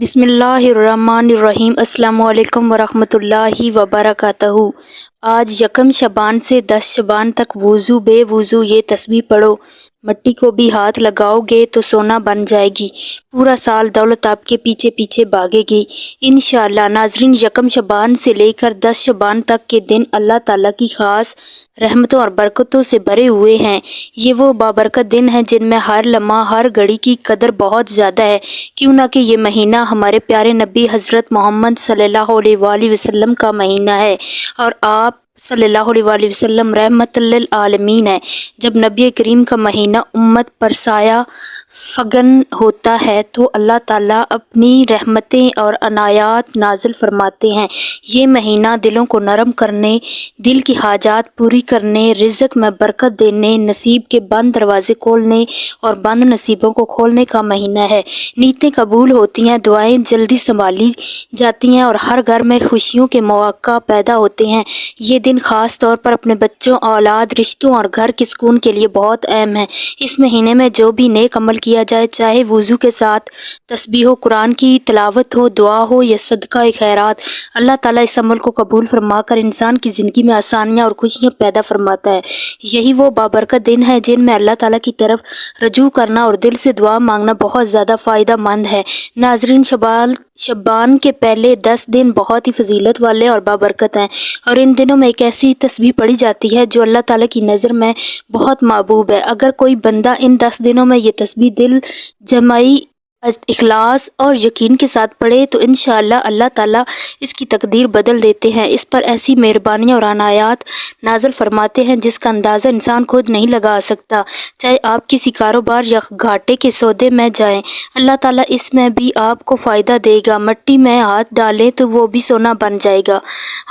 بسم اللہ الرحمن الرحیم۔ السلام علیکم ورحمۃ اللہ وبرکاتہ۔ آج یکم شعبان سے 10 شعبان تک وضو بے وضو یہ تسبیح پڑھو، مٹی کو بھی ہاتھ لگاؤ گے تو سونا بن جائے گی، پورا سال دولت آپ کے پیچھے پیچھے بھاگے گی انشاءاللہ۔ ناظرین، یکم شعبان سے لے کر 10 شعبان تک کے دن اللہ تعالیٰ کی خاص رحمتوں اور برکتوں سے بھرے ہوئے ہیں۔ یہ وہ بابرکت دن ہیں جن میں ہر لمحہ ہر گھڑی کی قدر بہت زیادہ ہے، کیوں نہ کہ یہ مہینہ ہمارے پیارے نبی حضرت محمد صلی اللہ علیہ وآلہ وسلم کا مہینہ ہے، اور آپ صلی اللہ علیہ وآلہ وسلم رحمت للعالمین ہے۔ جب نبی کریم کا مہینہ امت پر سایہ فگن ہوتا ہے تو اللہ تعالیٰ اپنی رحمتیں اور عنایات نازل فرماتے ہیں۔ یہ مہینہ دلوں کو نرم کرنے، دل کی حاجات پوری کرنے، رزق میں برکت دینے، نصیب کے بند دروازے کھولنے اور بند نصیبوں کو کھولنے کا مہینہ ہے۔ نیتیں قبول ہوتی ہیں، دعائیں جلدی سنبھالی جاتی ہیں اور ہر گھر میں خوشیوں کے مواقع پیدا ہوتے ہیں۔ یہ دن خاص طور پر اپنے بچوں، اولاد، رشتوں اور گھر کے سکون کے لیے بہت اہم ہے۔ اس مہینے میں جو بھی نیک عمل کیا جائے، چاہے وضو کے ساتھ تسبیح ہو، قرآن کی تلاوت ہو، دعا ہو یا صدقہ خیرات، اللہ تعالیٰ اس عمل کو قبول فرما کر انسان کی زندگی میں آسانیاں اور خوشیاں پیدا فرماتا ہے۔ یہی وہ بابرکت دن ہے جن میں اللہ تعالیٰ کی طرف رجوع کرنا اور دل سے دعا مانگنا بہت زیادہ فائدہ مند ہے۔ ناظرین، شعبان کے پہلے 10 دن بہت ہی فضیلت والے اور بابرکت ہیں، اور ان دنوں میں ایک ایسی تسبیح پڑھی جاتی ہے جو اللہ تعالیٰ کی نظر میں بہت محبوب ہے۔ اگر کوئی بندہ ان 10 دنوں میں یہ تسبیح دل جمعی، اخلاص اور یقین کے ساتھ پڑھے تو انشاءاللہ اللہ تعالیٰ اس کی تقدیر بدل دیتے ہیں، اس پر ایسی مہربانیاں اور عنایات نازل فرماتے ہیں جس کا اندازہ انسان خود نہیں لگا سکتا۔ چاہے آپ کسی کاروبار یا گھاٹے کے سودے میں جائیں، اللہ تعالیٰ اس میں بھی آپ کو فائدہ دے گا۔ مٹی میں ہاتھ ڈالیں تو وہ بھی سونا بن جائے گا۔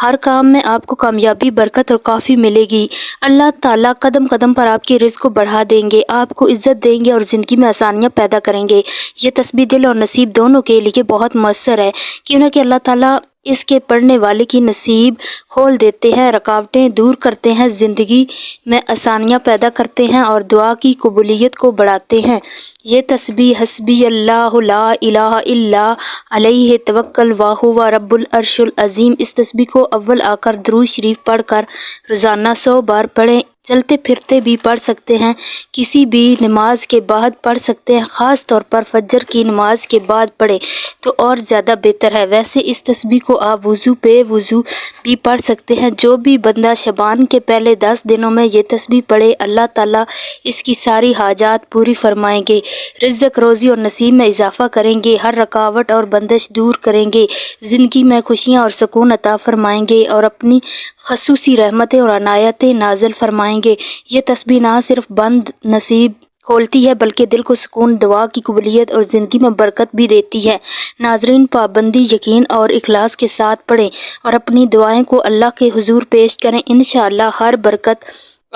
ہر کام میں آپ کو کامیابی، برکت اور کافی ملے گی۔ اللہ تعالیٰ قدم قدم پر آپ کے رزق کو بڑھا دیں گے، آپ کو عزت دیں گے اور زندگی میں آسانیاں پیدا کریں گے۔ یہ تسبیح دل اور نصیب دونوں کے لیے بہت مؤثر ہے، کیوں نہ کہ اللہ تعالیٰ اس کے پڑھنے والے کی نصیب کھول دیتے ہیں، رکاوٹیں دور کرتے ہیں، زندگی میں آسانیاں پیدا کرتے ہیں اور دعا کی قبولیت کو بڑھاتے ہیں۔ یہ تسبیح حسبی اللہ لا الہ الا علیہ توکل وہو رب العرش العظیم، اس تسبیح کو اول آ کر درود شریف پڑھ کر روزانہ 100 بار پڑھیں۔ چلتے پھرتے بھی پڑھ سکتے ہیں، کسی بھی نماز کے بعد پڑھ سکتے ہیں، خاص طور پر فجر کی نماز کے بعد پڑھیں تو اور زیادہ بہتر ہے۔ ویسے اس تسبیح کو آپ وضو بے وضو بھی پڑھ سکتے ہیں۔ جو بھی بندہ شعبان کے پہلے 10 دنوں میں یہ تسبیح پڑھے، اللہ تعالیٰ اس کی ساری حاجات پوری فرمائیں گے، رزق، روزی اور نصیب میں اضافہ کریں گے، ہر رکاوٹ اور بندش دور کریں گے، زندگی میں خوشیاں اور سکون عطا فرمائیں گے اور اپنی خصوصی رحمتیں اور عنایتیں نازل فرمائیں گے۔ یہ تسبیح نہ صرف بند نصیب کھولتی ہے بلکہ دل کو سکون، دعا کی قبولیت اور زندگی میں برکت بھی دیتی ہے۔ ناظرین، پابندی، یقین اور اخلاص کے ساتھ پڑھیں اور اپنی دعائیں کو اللہ کے حضور پیش کریں، انشاءاللہ ہر برکت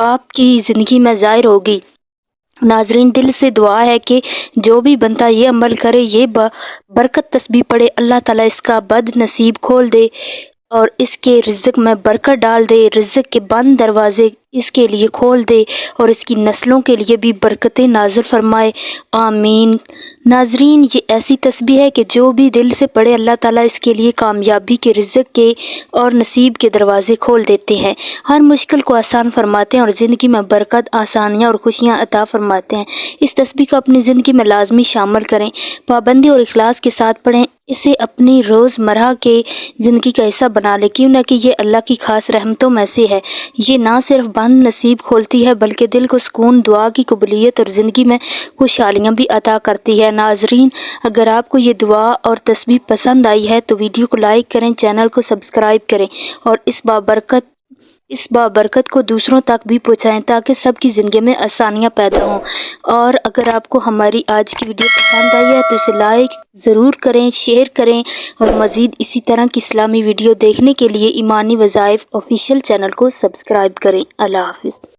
آپ کی زندگی میں ظاہر ہوگی۔ ناظرین، دل سے دعا ہے کہ جو بھی بندہ یہ عمل کرے، یہ برکت تسبیح پڑھے، اللہ تعالیٰ اس کا بد نصیب کھول دے اور اس کے رزق میں برکت ڈال دے، رزق کے بند دروازے اس کے لیے کھول دے اور اس کی نسلوں کے لیے بھی برکتیں نازل فرمائے، آمین۔ ناظرین، یہ ایسی تسبیح ہے کہ جو بھی دل سے پڑھے، اللہ تعالیٰ اس کے لیے کامیابی کے، رزق کے اور نصیب کے دروازے کھول دیتے ہیں، ہر مشکل کو آسان فرماتے ہیں اور زندگی میں برکت، آسانیاں اور خوشیاں عطا فرماتے ہیں۔ اس تسبیح کو اپنی زندگی میں لازمی شامل کریں، پابندی اور اخلاص کے ساتھ پڑھیں، اسے اپنی روزمرہ کے زندگی کا حصہ بنا لیں، کیوں نہ کہ یہ اللہ کی خاص رحمتوں میں سے ہے۔ یہ نہ صرف بند نصیب کھولتی ہے بلکہ دل کو سکون، دعا کی قبولیت اور زندگی میں خوشحالیاں بھی عطا کرتی ہے۔ ناظرین، اگر آپ کو یہ دعا اور تسبیح پسند آئی ہے تو ویڈیو کو لائک کریں، چینل کو سبسکرائب کریں اور اس بابرکت کو دوسروں تک بھی پہنچائیں تاکہ سب کی زندگی میں آسانیاں پیدا ہوں۔ اور اگر آپ کو ہماری آج کی ویڈیو پسند آئی ہے تو اسے لائک ضرور کریں، شیئر کریں اور مزید اسی طرح کی اسلامی ویڈیو دیکھنے کے لیے ایمانی وظائف آفیشیل چینل کو سبسکرائب کریں۔ اللہ حافظ۔